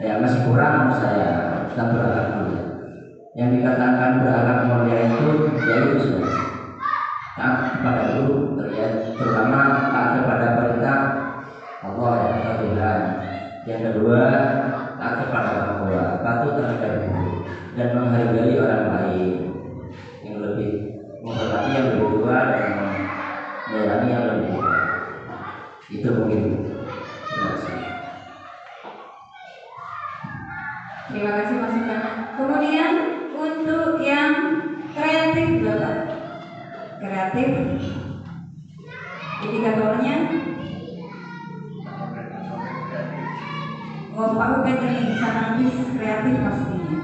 Ya, masih kurang menurut saya tentang berakhlak mulia. Yang dikatakan berakhlak mulia itu yaitu sudah taat kepada guru, terutama taat kepada perintah Allah yang Tuhan. Yang kedua, taat kepada orang tua, patuh terhadap guru, dan menghargai orang lain, yang lebih menghormati yang lebih tua dan menyayangi yang lebih tua. Itu mungkin. Terima kasih.
Terima kasih masukan. Kemudian untuk yang kreatif, Bapak. Kreatif. Indikatornya. Oh, Pak Ubed ini bisa nanti kreatif pastinya.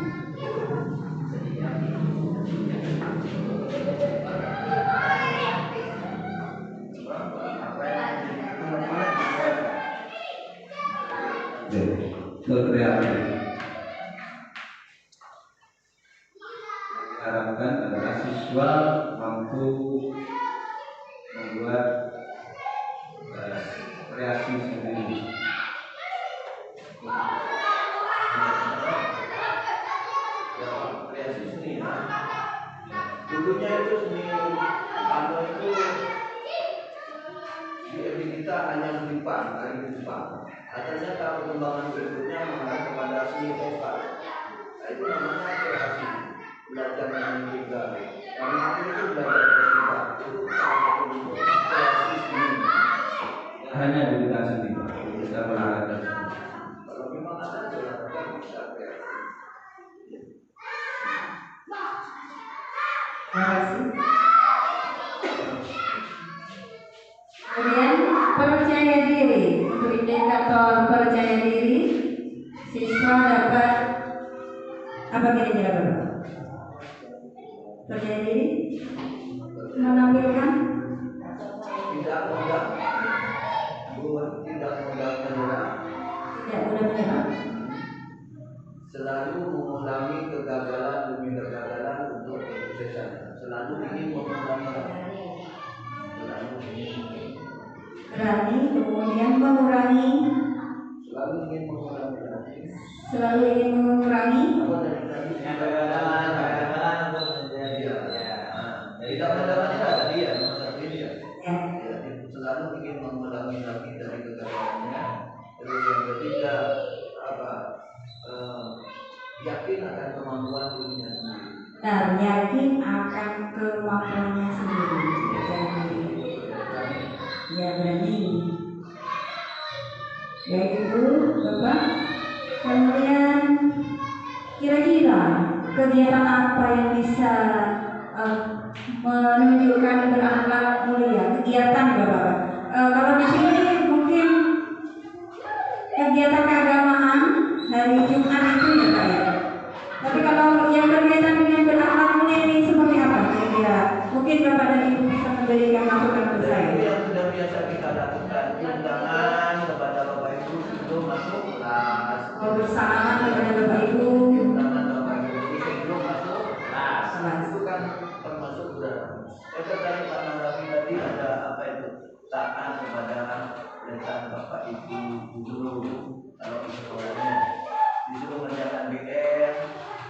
Kreatif diharapkan adalah siswa mampu membuat kreasi sendiri.
Kreasi seni ya. Dulunya itu seni kalau itu di kita hanya Jepang, dari Jepang. Katanya kalau perkembangan berikutnya mengarah kepada seni vokal. Nah, itu namanya kreasi. Belajar menyanyi juga. Yang aku itu belajar juga. Itu salah satu bentuk kreasi seni.
Hanya diberikan sendiri, bisa olahraga.
Kalau memang ada olahraga bisa kreasi.
Terima kasih. Kemudian percaya diri. Untuk indikator percaya diri, siswa dapat apa kira-kira Bapak? Percaya diri menampilkan
Tidak mudah menyerah.
tidak mudah menyerah,
Selalu mengulangi kegagalan demi kegagalan untuk kesuksesan. Selalu ingin mengulangi.
berani, kemudian mengurangi,
Selalu ingin mengulangi.
selalu ingin mengurangi,
Apa dari kegagalan untuk menjadi ya. Tidak mendapat ada dia, dia.
ya.
Ya, selalu ingin mengulangi lagi dari kegagalannya. Terus yang ketiga apa? Yakin akan kemampuan dirinya sendiri.
Nah, yakin akan kemampuannya sendiri. Percaya diri. Ya, berani. Ya itu Bapak. Kemudian kira-kira kegiatan apa yang bisa menunjukkan berakhlak mulia? Kegiatan Bapak. Kalau di sini mungkin kegiatan keagamaan hari Jumat itu ya Pak ya. Tapi kalau yang berkaitan dengan berakhlak mulia ini seperti apa kira-kira? Mungkin Bapak dan Ibu bisa memberikan masukan ke saya.
Itu yang sudah biasa kita lakukan. Undangan kepada Bapak Ibu sebelum masuk kelas.
Bersalaman kepada Bapak Ibu.
Undangan Bapak Ibu sebelum masuk kelas. Itu kan termasuk sudah. Itu tadi Pak Nawawi tadi ada apa itu? Taat kepada perintah Bapak Ibu guru kalau di sekolahnya. Disuruh mengerjakan BR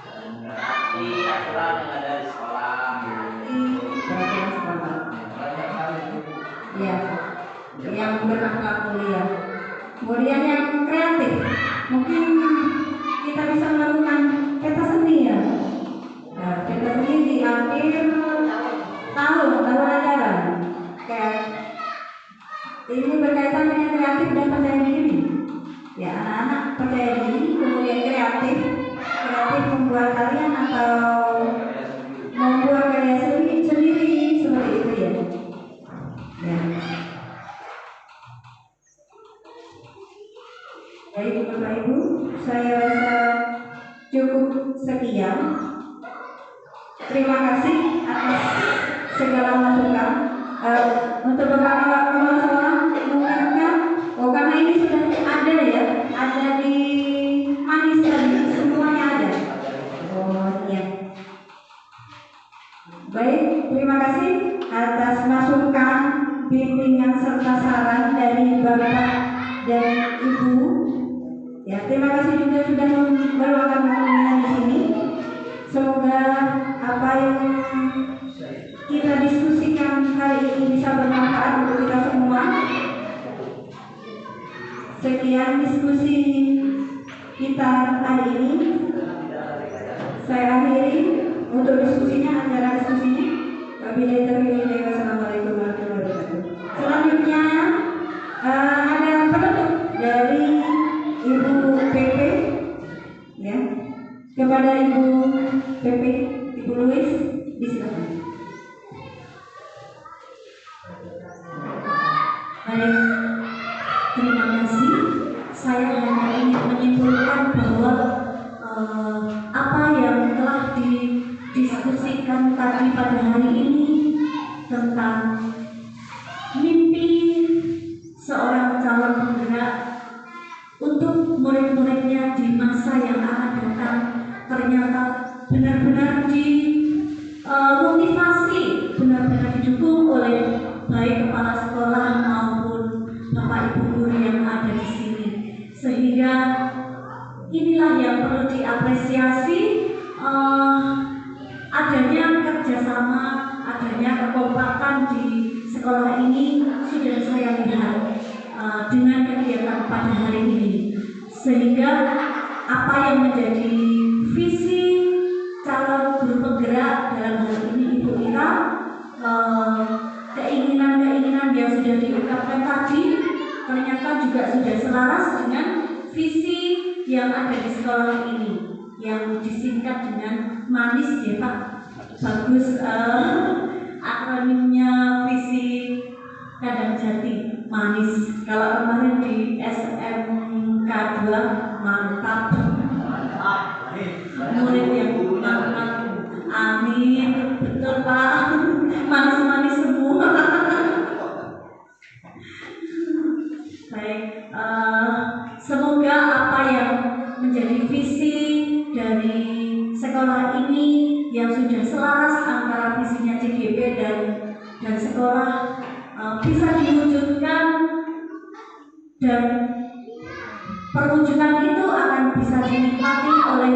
dan menaati aturan yang ada di sekolah.
Perhatian sekolah.
Banyak hal itu.
Ya, yang berakhlak mulia. Kemudian yang kreatif, mungkin kita bisa melakukan peta seni ya. Nah, peta seni di akhir tahun ajaran. Kayak Ini berkaitan dengan kreatif dan percaya diri. Ya, anak-anak percaya diri, kemudian kreatif membuat kalian atau membuat karya sendiri seperti itu ya. Ya. Baik Bapak Ibu, saya rasa cukup sekian. Terima kasih atas segala masukan. Untuk beberapa teman-teman mengingatkan, karena ini sudah ada ya, ada di manis tadi, semuanya ada. Oh iya. Baik, terima kasih atas masukan, bimbingan serta saran dari Bapak dan Ibu. Ya, terima kasih juga sudah meluangkan waktunya di sini. Semoga apa yang kita diskusikan hari ini bisa bermanfaat untuk kita semua. Sekian diskusi kita hari ini. Saya akhiri untuk diskusinya, acara diskusinya. Wabillahi taufiq wal hidayah. Wassalamualaikum warahmatullahi wabarakatuh. Selanjutnya ada penutup dari Ibu PP, ya, kepada Ibu PP, Ibu Louis, disilakan.
Baik, terima kasih. Saya hanya ingin menyimpulkan bahwa apa yang telah didiskusikan tadi pada hari ini tentang mimpi seorang calon penggerak untuk murid-muridnya di masa yang akan datang ternyata benar-benar dimotivasi, benar-benar didukung oleh baik kepala sekolah maupun Bapak Ibu guru yang ada di sini, sehingga inilah yang perlu diapresiasi, adanya kerjasama, adanya kekompakan di sekolah ini sudah saya lihat dengan kegiatan pada hari ini, sehingga apa yang menjadi visi calon guru penggerak dalam hal ini Ibu Ira, keinginan-keinginan yang sudah diungkapkan tadi ternyata juga sudah selaras dengan visi yang ada di sekolah ini, yang disingkat dengan manis ya Pak. Bagus akronimnya visi Kadang Jati, manis. Kalau kemarin di SMK 2 mantap, murid yang mantap. Amin, betul Pak, manis-manis semua. Baik, semoga apa yang menjadi visi dari sekolah ini yang sudah selaras antara visinya CGP dan sekolah bisa diwujudkan, dan perwujudan itu akan bisa dinikmati oleh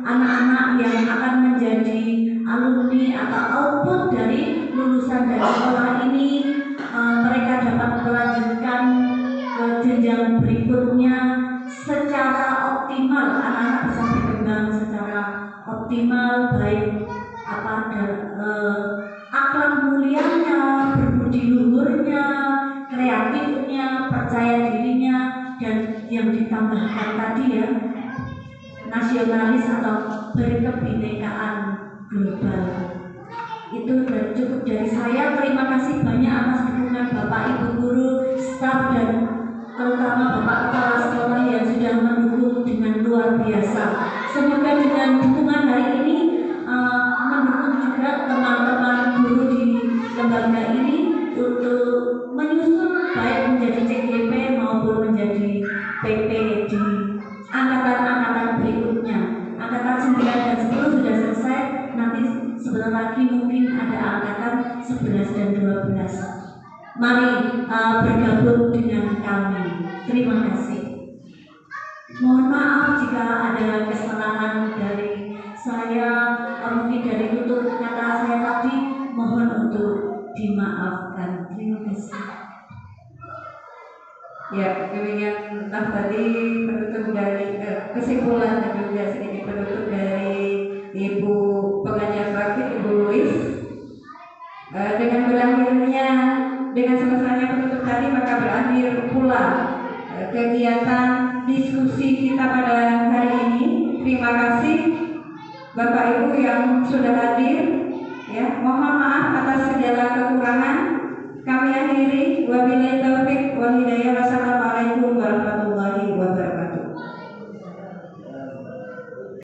anak-anak yang akan menjadi alumni atau output dari lulusan dari sekolah ini. Mereka dapat melanjutkan ke jenjang berikutnya secara optimal, anak-anak bisa berkembang secara optimal, baik akhlak mulianya, berbudi luhurnya, kreatifnya, percaya dirinya, dan yang ditambahkan tadi ya, nasionalis atau berkebinekaan global. Itu sudah cukup dari saya. Terima kasih banyak atas dukungan Bapak Ibu guru, staf, dan terutama Bapak Kepala Sekolah yang sudah mendukung dengan luar biasa. Semoga dengan dukungan hari ini mendukung juga teman-teman guru di lembaga ini untuk menyusun baik menjadi CGP maupun menjadi PP di angkatan-angkatan berikutnya. Angkatan 9 dan 10 sudah selesai, nanti sebentar lagi mungkin ada angkatan 11 dan 12. Mari bergabung dengan kami. Terima kasih. Mohon maaf jika ada kesalahan dari saya, mungkin dari tutur kata saya tadi, mohon untuk dimaafkan. Terima kasih.
Ya, demikianlah tadi penutup dari kesimpulan dan juga sedikit penutup dari Ibu Pengajar Praktik Ibu Louis. Dengan berakhirnya, dengan selesainya penutup tadi, maka berakhir berakhir pula kegiatan diskusi kita pada hari ini. Terima kasih Bapak Ibu yang sudah hadir. Ya, mohon maaf atas segala kekurangan. Kami akhiri. Wabillahi taufik wal hidayah. Wassalamualaikum warahmatullahi wabarakatuh.